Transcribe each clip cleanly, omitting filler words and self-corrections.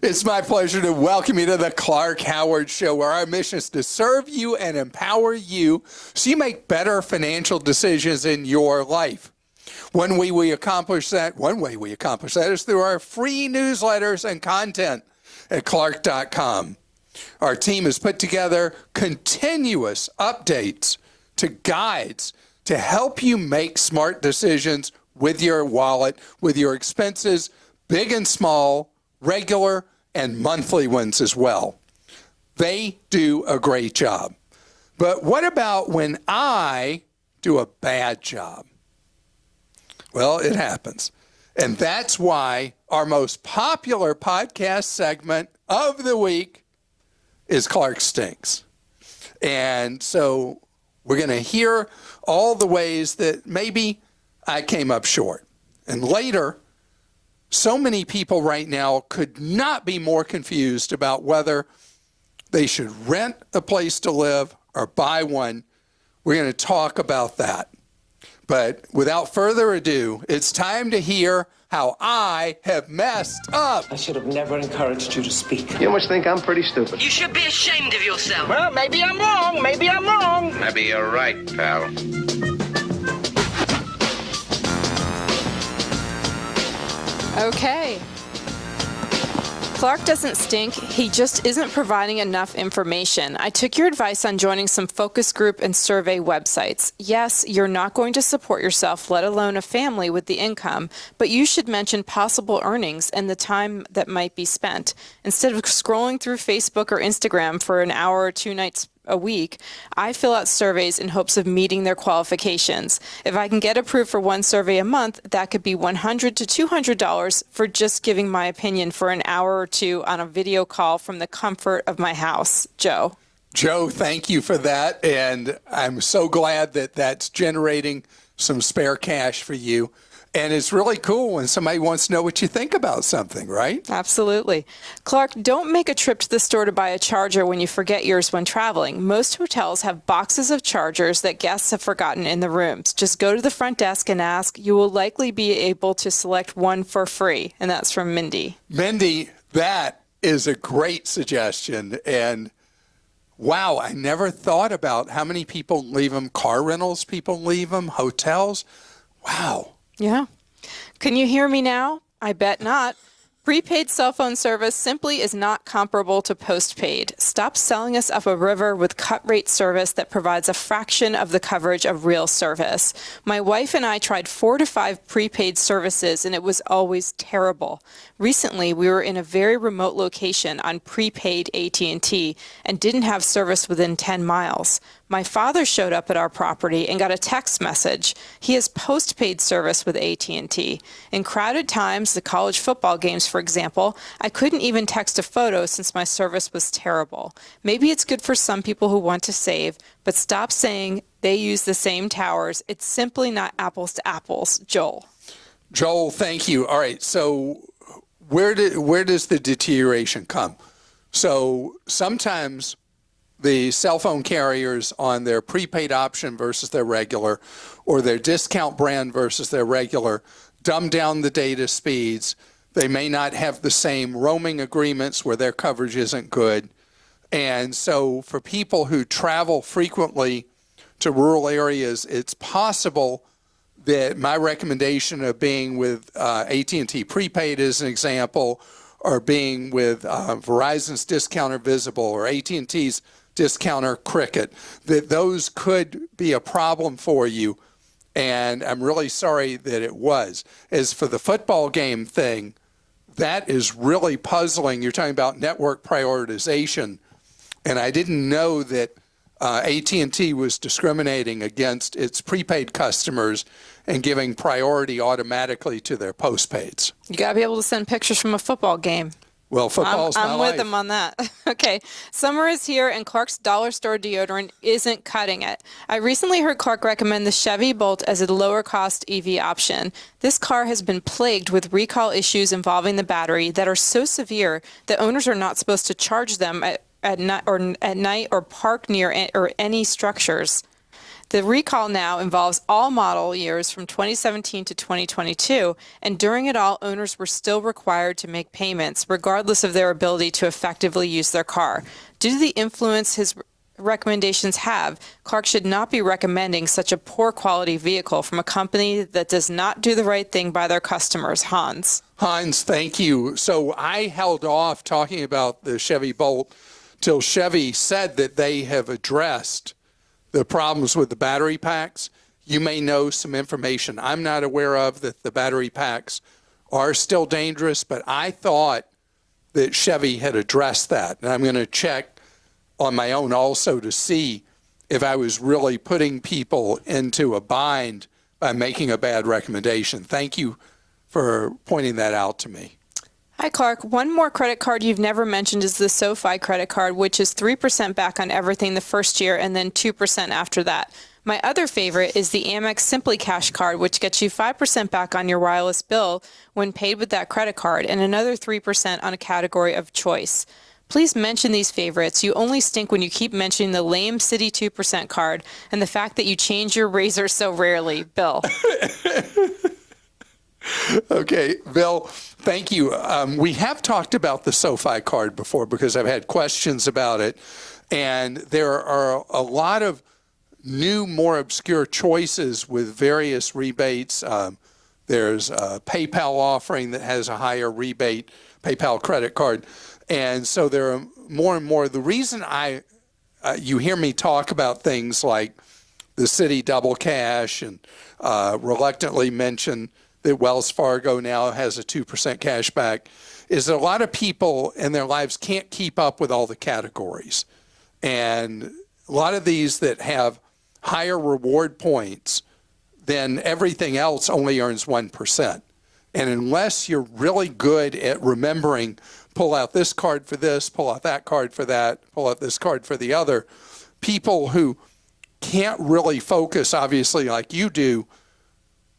It's my pleasure to welcome you to the Clark Howard Show, where our mission is to serve you and empower you so you make better financial decisions in your life. One way we accomplish that is through our free newsletters and content at clark.com. Our team has put together continuous updates to guides to help you make smart decisions with your wallet, with your expenses, big and small, regular and monthly ones as well. They do a great job. But what about when I do a bad job? Well, it happens. And that's why our most popular podcast segment of the week is Clark Stinks. And so we're going to hear all the ways that maybe I came up short. And later, so many people right now could not be more confused about whether they should rent a place to live or buy one. We're going to talk about that. But without further ado, it's time to hear how I have messed up. I should have never encouraged you to speak. You must think I'm pretty stupid. You should be ashamed of yourself. Well, maybe I'm wrong. Maybe I'm wrong. Maybe you're right, pal. Okay. Clark doesn't stink. He just isn't providing enough information. I took your advice on joining some focus group and survey websites. Yes, you're not going to support yourself, let alone a family with the income, but you should mention possible earnings and the time that might be spent. Instead of scrolling through Facebook or Instagram for an hour or 2 nights a week, I fill out surveys in hopes of meeting their qualifications. If I can get approved for one survey a month, that could be $100 to $200 for just giving my opinion for an hour or two on a video call from the comfort of my house. Joe, thank you for that. And I'm so glad that that's generating some spare cash for you. And it's really cool when somebody wants to know what you think about something, right? Absolutely. Clark, don't make a trip to the store to buy a charger when you forget yours when traveling. Most hotels have boxes of chargers that guests have forgotten in the rooms. Just go to the front desk and ask. You will likely be able to select one for free. And that's from Mindy. Mindy, that is a great suggestion. And wow, I never thought about how many people leave them. Car rentals, people leave them. Hotels. Wow. Yeah. Can you hear me now? I bet not. Prepaid cell phone service simply is not comparable to postpaid. Stop selling us up a river with cut rate service that provides a fraction of the coverage of real service. My wife and I tried 4 to 5 prepaid services and it was always terrible. Recently, we were in a very remote location on prepaid AT&T and didn't have service within 10 miles. My father showed up at our property and got a text message. He has postpaid service with AT&T. In crowded times, the college football games, for example, I couldn't even text a photo since my service was terrible. Maybe it's good for some people who want to save, but stop saying they use the same towers. It's simply not apples to apples. Joel, thank you. All right, so where does the deterioration come? So sometimes the cell phone carriers on their prepaid option versus their regular, or their discount brand versus their regular, dumb down the data speeds. They may not have the same roaming agreements where their coverage isn't good. And so for people who travel frequently to rural areas, it's possible that my recommendation of being with AT&T prepaid as an example, or being with Verizon's discounter Visible or AT&T's discounter Cricket, that those could be a problem for you. And I'm really sorry that it was. As for the football game thing, that is really puzzling. You're talking about network prioritization. And I didn't know that AT&T was discriminating against its prepaid customers and giving priority automatically to their postpaids. you got to be able to send pictures from a football game. Well, football's my life. I'm with them on that. Okay. Summer is here, and Clark's dollar store deodorant isn't cutting it. I recently heard Clark recommend the Chevy Bolt as a lower-cost EV option. This car has been plagued with recall issues involving the battery that are so severe that owners are not supposed to charge them at night or park near or any structures. The recall now involves all model years from 2017 to 2022, and during it all, owners were still required to make payments, regardless of their ability to effectively use their car. Due to the influence his recommendations have, Clark should not be recommending such a poor quality vehicle from a company that does not do the right thing by their customers. Hans, thank you. So I held off talking about the Chevy Bolt till Chevy said that they have addressed the problems with the battery packs. You may know some information I'm not aware of, that the battery packs are still dangerous, but I thought that Chevy had addressed that. And I'm going to check on my own also to see if I was really putting people into a bind by making a bad recommendation. Thank you for pointing that out to me. Hi, Clark. One more credit card you've never mentioned is the SoFi credit card, which is 3% back on everything the first year and then 2% after that. My other favorite is the Amex Simply Cash card, which gets you 5% back on your wireless bill when paid with that credit card and another 3% on a category of choice. Please mention these favorites. You only stink when you keep mentioning the lame Citi 2% card and the fact that you change your razor so rarely. Bill. Okay, Bill, thank you. We have talked about the SoFi card before because I've had questions about it, and there are a lot of new, more obscure choices with various rebates. There's a PayPal offering that has a higher rebate, PayPal credit card, and so there are more and more. The reason you hear me talk about things like the Citi Double Cash and reluctantly mention that Wells Fargo now has a 2% cash back is that a lot of people in their lives can't keep up with all the categories. And a lot of these that have higher reward points than everything else only earns 1%. And unless you're really good at remembering, pull out this card for this, pull out that card for that, pull out this card for the other, people who can't really focus, obviously, like you do,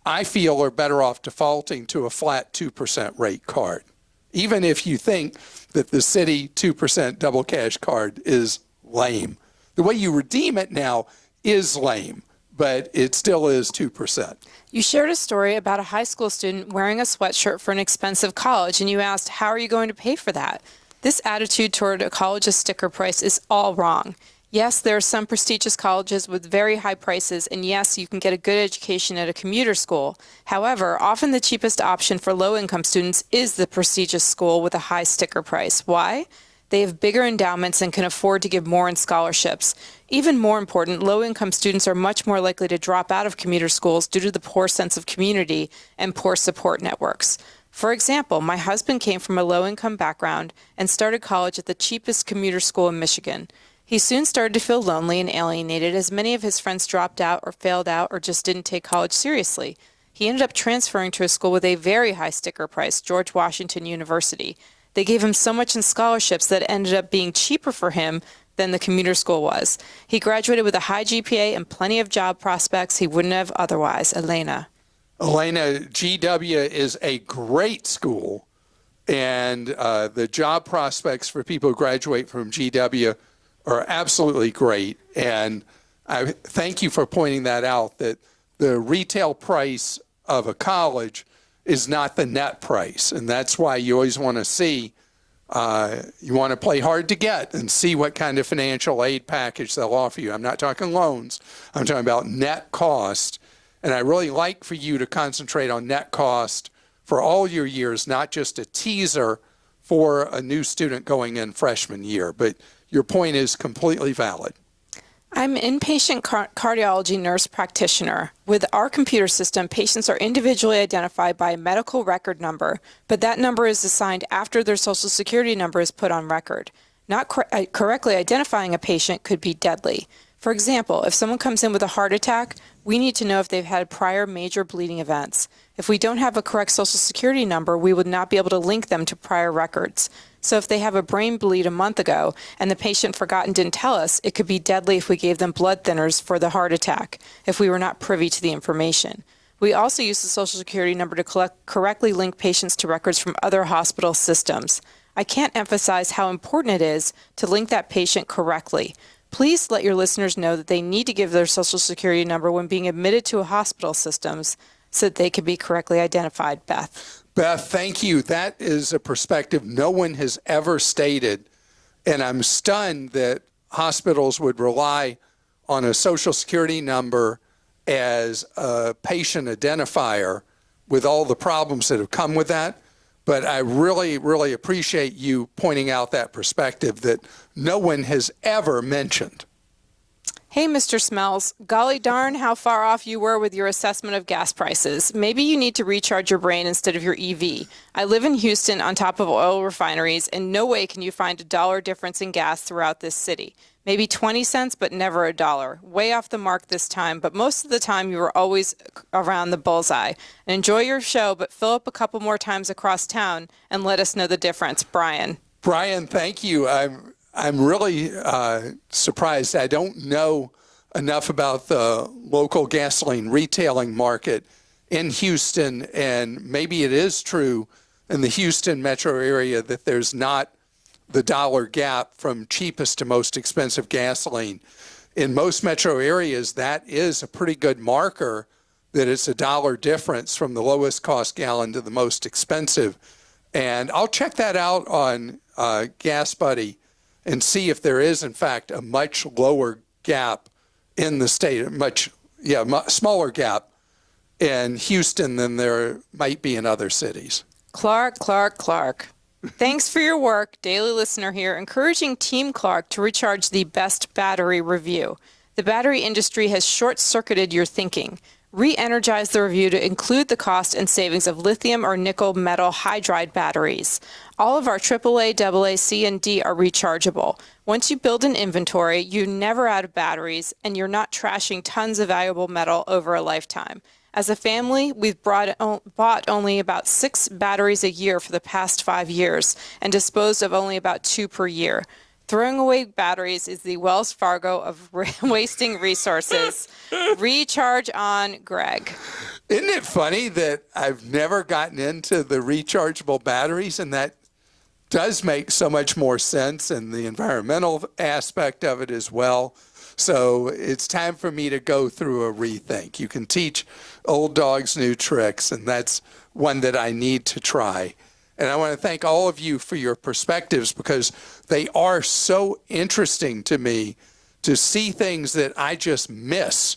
I feel are better off defaulting to a flat 2% rate card, even if you think that the Citi 2% double cash card is lame. The way you redeem it now is lame, but it still is 2%. You shared a story about a high school student wearing a sweatshirt for an expensive college, and you asked, how are you going to pay for that? This attitude toward a college's sticker price is all wrong. Yes, there are some prestigious colleges with very high prices, and yes, you can get a good education at a commuter school. However, often the cheapest option for low-income students is the prestigious school with a high sticker price. Why? They have bigger endowments and can afford to give more in scholarships. Even more important, low-income students are much more likely to drop out of commuter schools due to the poor sense of community and poor support networks. For example, my husband came from a low-income background and started college at the cheapest commuter school in Michigan. He soon started to feel lonely and alienated as many of his friends dropped out or failed out or just didn't take college seriously. He ended up transferring to a school with a very high sticker price, George Washington University. They gave him so much in scholarships that it ended up being cheaper for him than the commuter school was. He graduated with a high GPA and plenty of job prospects he wouldn't have otherwise. Elena, GW is a great school, and the job prospects for people who graduate from GW are absolutely great. And I thank you for pointing that out, that the retail price of a college is not the net price. And that's why you always want to see, you want to play hard to get and see what kind of financial aid package they'll offer you. I'm not talking loans. I'm talking about net cost. And I really like for you to concentrate on net cost for all your years, not just a teaser for a new student going in freshman year. But your point is completely valid. I'm an inpatient cardiology nurse practitioner. With our computer system, patients are individually identified by a medical record number, but that number is assigned after their social security number is put on record. Not correctly identifying a patient could be deadly. For example, if someone comes in with a heart attack, we need to know if they've had prior major bleeding events. If we don't have a correct social security number, we would not be able to link them to prior records. So if they have a brain bleed a month ago and the patient forgot and didn't tell us, it could be deadly if we gave them blood thinners for the heart attack, if we were not privy to the information. We also use the social security number to correctly link patients to records from other hospital systems. I can't emphasize how important it is to link that patient correctly. Please let your listeners know that they need to give their Social Security number when being admitted to a hospital systems so that they can be correctly identified. Beth. Beth, thank you. That is a perspective no one has ever stated, and I'm stunned that hospitals would rely on a Social Security number as a patient identifier with all the problems that have come with that. But I really, really appreciate you pointing out that perspective that no one has ever mentioned. Hey, Mr. Smells, golly darn how far off you were with your assessment of gas prices. Maybe you need to recharge your brain instead of your EV. I live in Houston on top of oil refineries, and no way can you find $1 difference in gas throughout this city. Maybe 20 cents, but never $1. Way off the mark this time, but most of the time you were always around the bullseye. And enjoy your show, but fill up a couple more times across town and let us know the difference. Brian. Brian, thank you. I'm really surprised. I don't know enough about the local gasoline retailing market in Houston, and maybe it is true in the Houston metro area that there's not the dollar gap from cheapest to most expensive gasoline. In most metro areas, that is a pretty good marker that it's $1 difference from the lowest cost gallon to the most expensive. And I'll check that out on Gas Buddy and see if there is, in fact, a much lower gap in the state, smaller gap in Houston than there might be in other cities. Clark. Thanks for your work, daily listener here, encouraging Team Clark to recharge the best battery review. The battery industry has short-circuited your thinking. Re-energize the review to include the cost and savings of lithium or nickel metal hydride batteries. All of our AAA, AA, C, and D are rechargeable. Once you build an inventory, you're never out of batteries, and you're not trashing tons of valuable metal over a lifetime. As a family, we've bought only about 6 batteries a year for the past 5 years and disposed of only about 2 per year. Throwing away batteries is the Wells Fargo of wasting resources. Recharge on, Greg. Isn't it funny that I've never gotten into the rechargeable batteries, and that does make so much more sense, and the environmental aspect of it as well. So it's time for me to go through a rethink. You can teach old dogs new tricks, and that's one that I need to try. And I want to thank all of you for your perspectives, because they are so interesting to me to see things that I just miss,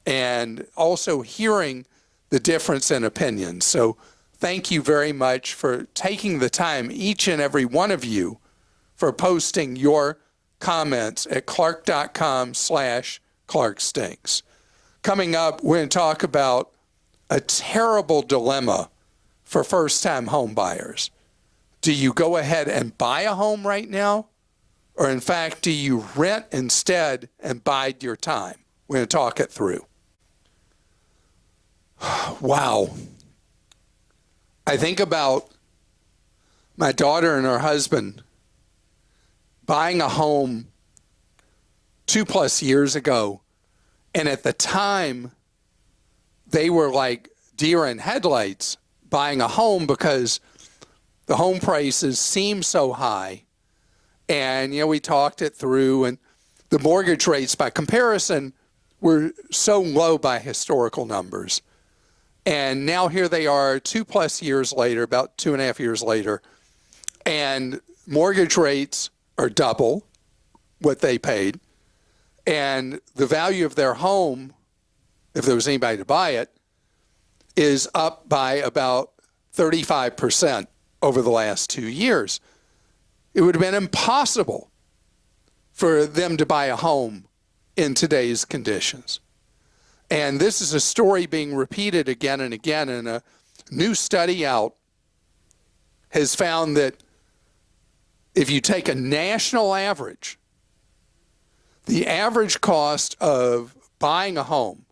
and also hearing the difference in opinions. So thank you very much for taking the time, each and every one of you, for posting your comments at clark.com/ClarkStinks. Coming up, we're going to talk about a terrible dilemma for first-time home buyers. Do you go ahead and buy a home right now? Or in fact, do you rent instead and bide your time? We're going to talk it through. Wow. I think about my daughter and her husband buying a home 2+ years ago. And at the time, they were like deer in headlights buying a home because the home prices seemed so high. And, we talked it through, and the mortgage rates by comparison were so low by historical numbers. And now here they are 2+ years later, about 2.5 years later, and mortgage rates are double what they paid. And the value of their home, if there was anybody to buy it, is up by about 35% over the last 2 years. It would have been impossible for them to buy a home in today's conditions. And this is a story being repeated again and again, and a new study out has found that if you take a national average, the average cost of buying a home,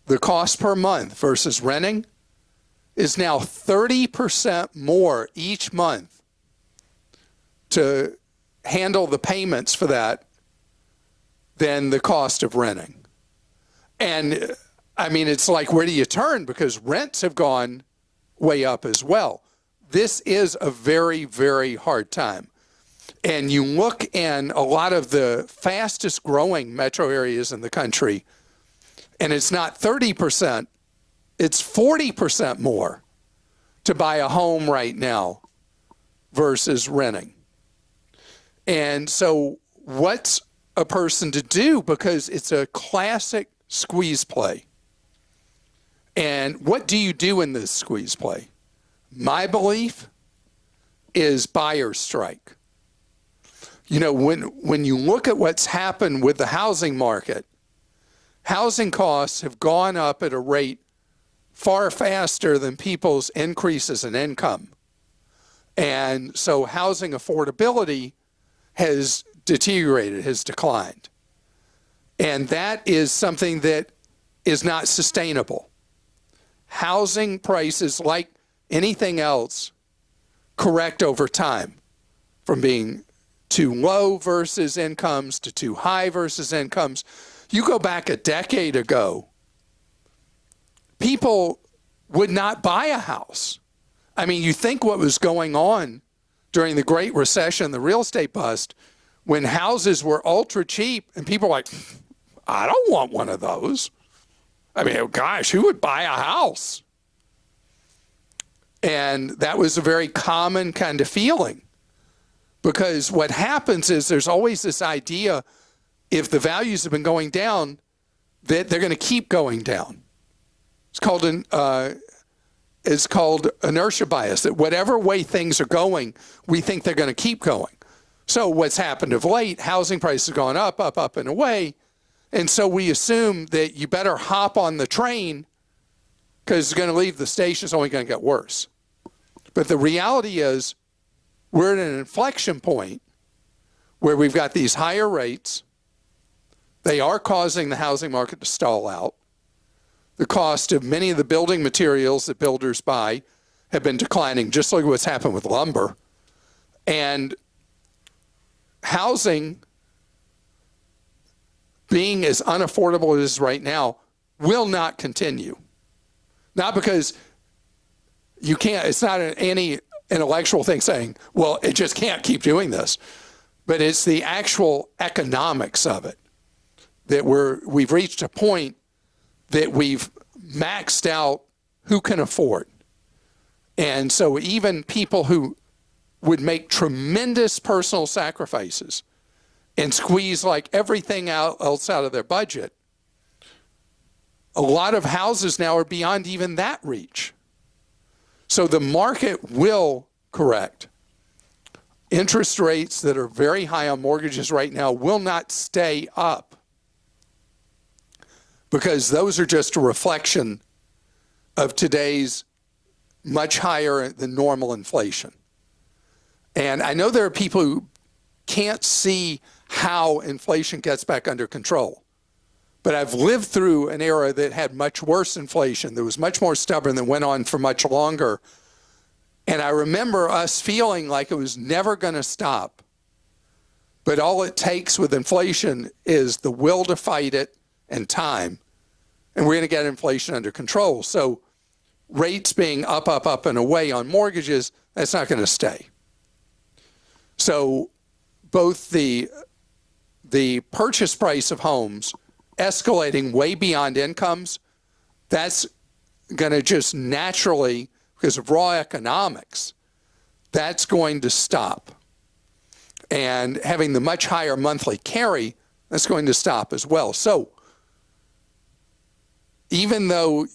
the cost per month versus renting, is now 30% more each month to handle the payments for that than the cost of renting. And I mean, it's like, where do you turn? Because rents have gone way up as well. This is a very, very hard time. and you look in a lot of the fastest growing metro areas in the country, and it's not 30%, it's 40% more to buy a home right now versus renting. And so what's a person to do? Because it's a classic squeeze play. And what do you do in this squeeze play? My belief is buyer's strike. You know, when you look at what's happened with the housing market, housing costs have gone up at a rate far faster than people's increases in income. And so housing affordability has deteriorated, has declined. And that is something that is not sustainable. Housing prices, like anything else, correct over time from being too low versus incomes to too high versus incomes. You go back a decade ago, people would not buy a house. I mean, you think what was going on during the Great Recession, the real estate bust, when houses were ultra cheap and people were like, I don't want one of those. I mean, gosh, who would buy a house? And that was a very common kind of feeling, because what happens is there's always this idea, if the values have been going down, that they're going to keep going down. It's called inertia bias, that whatever way things are going, we think they're going to keep going. So what's happened of late, housing prices have gone up, up, up, and away. And so we assume that you better hop on the train because it's going to leave the station, it's only going to get worse. But the reality is we're at an inflection point where we've got these higher rates. They are causing the housing market to stall out. The cost of many of the building materials that builders buy have been declining, just like what's happened with lumber. And housing, being as unaffordable as it is right now, will not continue. Not because you can't, it's not any intellectual thing saying, well, it just can't keep doing this. But it's the actual economics of it, that we've reached a point that we've maxed out who can afford. And so even people who would make tremendous personal sacrifices and squeeze like everything else out of their budget, a lot of houses now are beyond even that reach. So the market will correct. Interest rates that are very high on mortgages right now will not stay up, because those are just a reflection of today's much higher than normal inflation. And I know there are people who can't see how inflation gets back under control. But I've lived through an era that had much worse inflation, that was much more stubborn, that went on for much longer. And I remember us feeling like it was never going to stop. But all it takes with inflation is the will to fight it and time. And we're going to get inflation under control. So rates being up, up, up, and away on mortgages, that's not going to stay. So both the purchase price of homes escalating way beyond incomes, that's going to just naturally, because of raw economics, that's going to stop. And having the much higher monthly carry, that's going to stop as well. So even though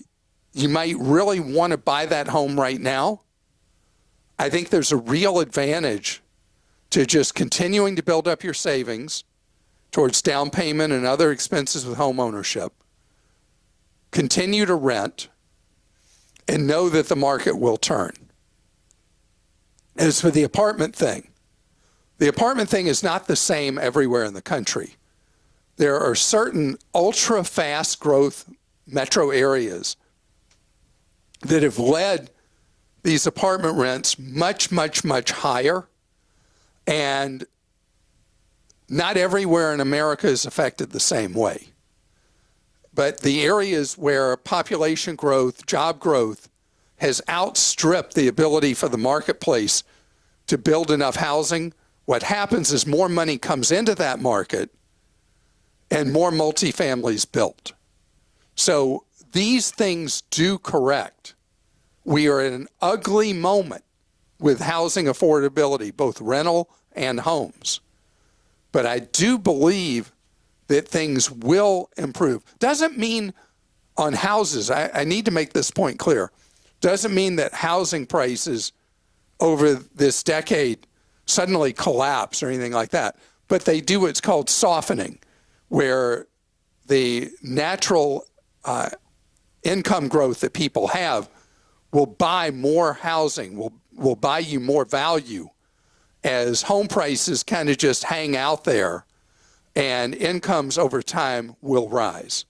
you might really want to buy that home right now, I think there's a real advantage to just continuing to build up your savings towards down payment and other expenses with home ownership. Continue to rent and know that the market will turn. As for the apartment thing is not the same everywhere in the country. There are certain ultra fast growth metro areas that have led these apartment rents much, much, much higher. And not everywhere in America is affected the same way. But the areas where population growth, job growth has outstripped the ability for the marketplace to build enough housing what happens is more money comes into that market and more multifamilies built. So these things do correct. We are in an ugly moment with housing affordability, both rental and homes. But I do believe that things will improve. Doesn't mean on houses, I need to make this point clear, doesn't mean that housing prices over this decade suddenly collapse or anything like that. But they do what's called softening, where the natural income growth that people have will buy more housing, will buy you more value as home prices kind of just hang out there and incomes over time will rise.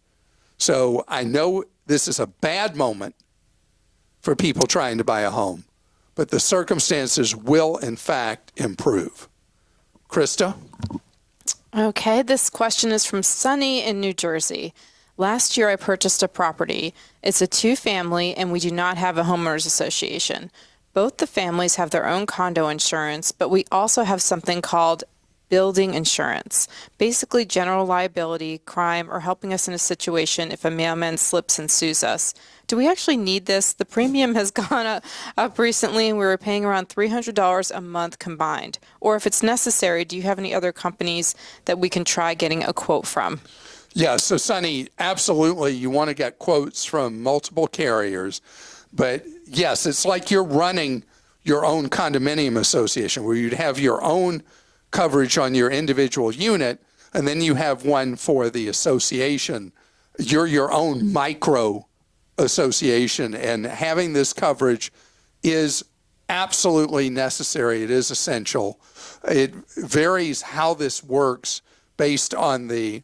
So I know this is a bad moment for people trying to buy a home, but the circumstances will in fact improve. Christa? Okay, this question is from Sunny in New Jersey. Last year I purchased a property. It's a 2-family and we do not have a homeowners association. Both the families have their own condo insurance, but we also have something called building insurance, basically general liability, crime, or helping us in a situation if a mailman slips and sues us. Do we actually need this? The premium has gone up recently and we were paying around $300 a month combined. Or if it's necessary, do you have any other companies that we can try getting a quote from? Yeah, so Sonny, absolutely, you want to get quotes from multiple carriers. But yes, it's like you're running your own condominium association where you'd have your own coverage on your individual unit, and then you have one for the association. You're your own micro association, and having this coverage is absolutely necessary. It is essential. It varies how this works based on the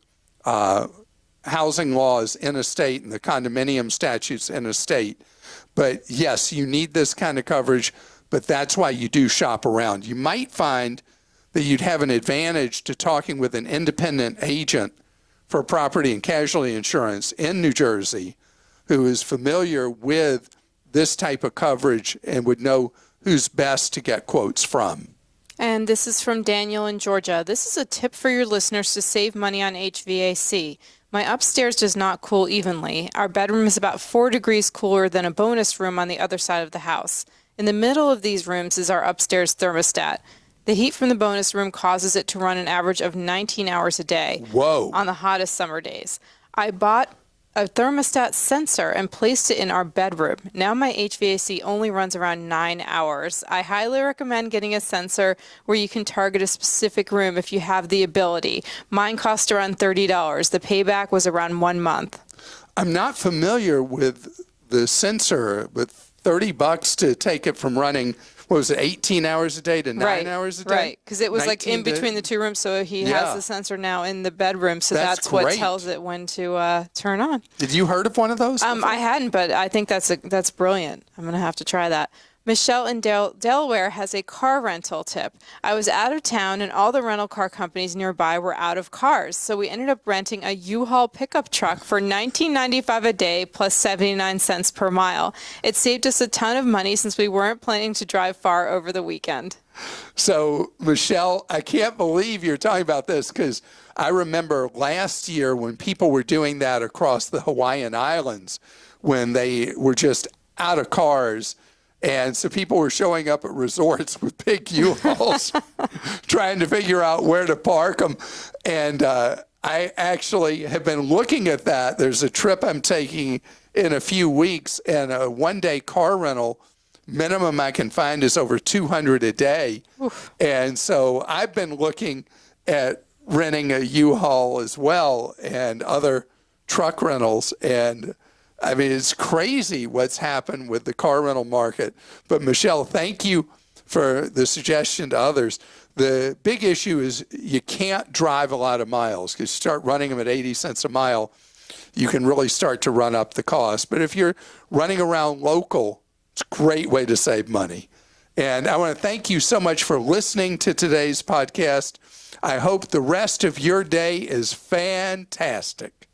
housing laws in a state and the condominium statutes in a state. But yes, you need this kind of coverage, but that's why you do shop around. You might find that you'd have an advantage to talking with an independent agent for property and casualty insurance in New Jersey who is familiar with this type of coverage and would know who's best to get quotes from. And this is from Daniel in Georgia. This is a tip for your listeners to save money on HVAC. My upstairs does not cool evenly. Our bedroom is about 4 degrees cooler than a bonus room on the other side of the house. In the middle of these rooms is our upstairs thermostat. The heat from the bonus room causes it to run an average of 19 hours a day. Whoa. On the hottest summer days. I bought a thermostat sensor and placed it in our bedroom. Now my HVAC only runs around 9 hours. I highly recommend getting a sensor where you can target a specific room if you have the ability. Mine cost around $30. The payback was around 1 month. I'm not familiar with the sensor, but $30 to take it from running, what was it, 18 hours a day to 9 hours a day? Right, because it was like in between the two rooms, so he has the sensor now in the bedroom, so that's what tells it when to turn on. Did you heard of one of those? I hadn't, but I think that's brilliant. I'm going to have to try that. Michelle in Delaware has a car rental tip. I was out of town and all the rental car companies nearby were out of cars. So we ended up renting a U-Haul pickup truck for $19.95 a day plus 79 cents per mile. It saved us a ton of money since we weren't planning to drive far over the weekend. So, Michelle, I can't believe you're talking about this because I remember last year when people were doing that across the Hawaiian Islands when they were just out of cars. And so people were showing up at resorts with big U-Hauls trying to figure out where to park them. And I actually have been looking at that. There's a trip I'm taking in a few weeks, and a one-day car rental minimum I can find is over $200 a day. Oof. And so I've been looking at renting a U-Haul as well and other truck rentals. And I mean, it's crazy what's happened with the car rental market. But Michelle, thank you for the suggestion to others. The big issue is you can't drive a lot of miles because you start running them at 80 cents a mile, you can really start to run up the cost. But if you're running around local, it's a great way to save money. And I want to thank you so much for listening to today's podcast. I hope the rest of your day is fantastic.